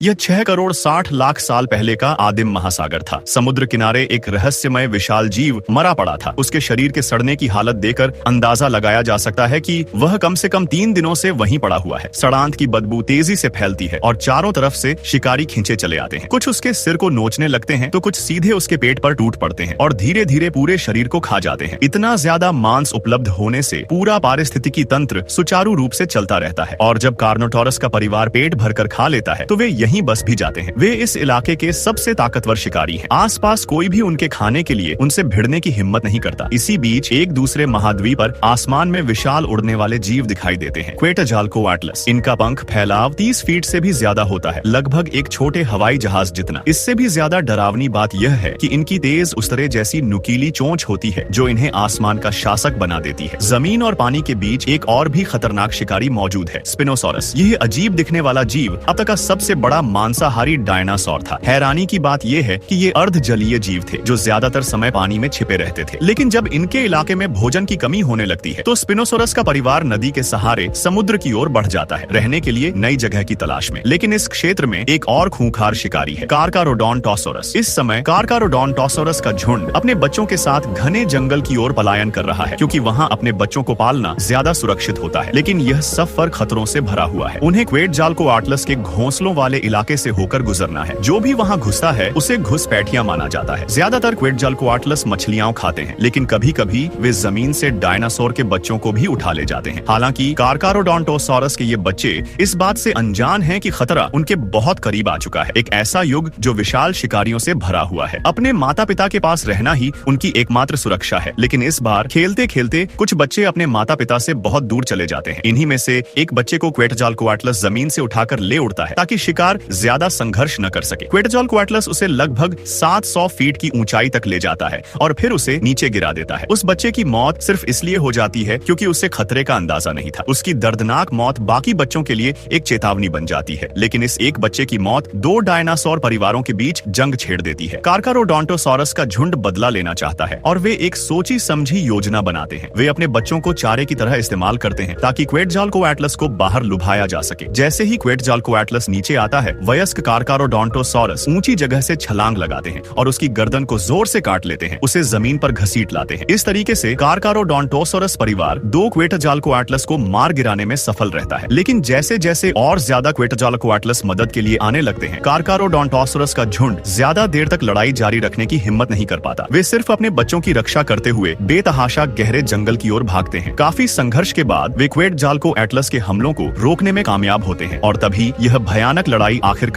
यह 6 करोड़ 60 लाख साल पहले का आदिम महासागर था। समुद्र किनारे एक रहस्यमय विशाल जीव मरा पड़ा था। उसके शरीर के सड़ने की हालत देखकर अंदाजा लगाया जा सकता है कि वह कम से कम 3 दिनों से वहीं पड़ा हुआ है। सड़ांत की बदबू तेजी से फैलती है और चारों तरफ से शिकारी खींचे चले आते हैं। कुछ उसके सिर को नोचने लगते हैं तो कुछ सीधे उसके पेट पर टूट पड़ते हैं और धीरे धीरे पूरे शरीर को खा जाते हैं। इतना ज्यादा मांस उपलब्ध होने से पूरा पारिस्थितिकी तंत्र सुचारू रूप से चलता रहता है और जब कार्नोटोरस का परिवार पेट भरकर खा लेता है तो वे यहीं बस भी जाते हैं। वे इस इलाके के सबसे ताकतवर शिकारी हैं। आसपास कोई भी उनके खाने के लिए उनसे भिड़ने की हिम्मत नहीं करता। इसी बीच एक दूसरे महाद्वीप पर आसमान में विशाल उड़ने वाले जीव दिखाई देते हैं। क्वेटजाल्कोएटलस। इनका पंख फैलाव 30 फीट से भी ज्यादा होता है, लगभग एक छोटे हवाई जहाज जितना। इससे भी ज्यादा डरावनी बात यह है कि इनकी तेज उस्तरे जैसी नुकीली चोंच होती है जो इन्हें आसमान का शासक बना देती है। जमीन और पानी के बीच एक और भी खतरनाक शिकारी मौजूद है, स्पिनोसॉरस। यह अजीब दिखने वाला जीव अब तक का सबसे बड़ा मांसाहारी डायनासोर था। हैरानी की बात यह है कि ये अर्ध जलीय जीव थे जो ज्यादातर समय पानी में छिपे रहते थे। लेकिन जब इनके इलाके में भोजन की कमी होने लगती है तो स्पिनोसॉरस का परिवार नदी के सहारे समुद्र की ओर बढ़ जाता है, रहने के लिए नई जगह की तलाश में। लेकिन इस क्षेत्र में एक और खूंखार शिकारी है, कार्कारोडोंटोसॉरस। इस समय कार्कारोडोंटोसॉरस का झुंड अपने बच्चों के साथ घने जंगल की ओर पलायन कर रहा है, क्योंकि वहाँ अपने बच्चों को पालना ज्यादा सुरक्षित होता है। लेकिन यह सफर खतरों से भरा हुआ है। उन्हें क्वेटजाल्कोएटलस के घोंसलों वाले इलाके से होकर गुजरना है। जो भी वहाँ घुसता है उसे घुसपैठिया माना जाता है। ज्यादातर क्वेटजाल्कोएटलस मछलियां खाते हैं, लेकिन कभी कभी वे जमीन से डायनासोर के बच्चों को भी उठा ले जाते हैं। हालांकि कार्कारोडोंटोसॉरस के ये बच्चे इस बात से अनजान हैं कि खतरा उनके बहुत करीब आ चुका है। एक ऐसा युग जो विशाल शिकारियों से भरा हुआ है। अपने माता पिता के पास रहना ही उनकी एकमात्र सुरक्षा है। लेकिन इस बार खेलते खेलते कुछ बच्चे अपने माता पिता से बहुत दूर चले जाते हैं। इन्हीं में से एक बच्चे को क्वेटजाल्कोएटलस जमीन से उठाकर ले उड़ता है ताकि शिकार ज्यादा संघर्ष न कर सके। क्वेटजाल्कोएटलस उसे लगभग 700 फीट की ऊंचाई तक ले जाता है और फिर उसे नीचे गिरा देता है। उस बच्चे की मौत सिर्फ इसलिए हो जाती है क्योंकि उसे खतरे का अंदाजा नहीं था। उसकी दर्दनाक मौत बाकी बच्चों के लिए एक चेतावनी बन जाती है। लेकिन इस एक बच्चे की मौत 2 डायनासोर परिवारों के बीच जंग छेड़ देती है। कार्कारोडोंटोसॉरस का झुंड बदला लेना चाहता है और वे एक सोची समझी योजना बनाते हैं। वे अपने बच्चों को चारे की तरह इस्तेमाल करते हैं ताकि क्वेटजाल्कोएटलस को बाहर लुभाया जा सके। जैसे ही क्वेटजाल्कोएटलस नीचे आता है, वयस्क कार्कारोडोंटोसॉरस ऊंची जगह से छलांग लगाते हैं और उसकी गर्दन को जोर से काट लेते हैं, उसे जमीन पर घसीट लाते हैं। इस तरीके से कार्कारोडोंटोसॉरस परिवार 2 क्वेटजाल्कोएटलस को मार गिराने में सफल रहता है। लेकिन जैसे जैसे और ज्यादा क्वेटजाल्कोएटलस मदद के लिए आने लगते हैं, कार्कारोडोंटोसॉरस का झुंड ज्यादा देर तक लड़ाई जारी रखने की हिम्मत नहीं कर पाता। वे सिर्फ अपने बच्चों की रक्षा करते हुए बेतहाशा गहरे जंगल की ओर भागते हैं। काफी संघर्ष के बाद वे क्वेटजाल्कोएटलस के हमलों को रोकने में कामयाब होते हैं और तभी यह भयानक लड़ाई आखिरकार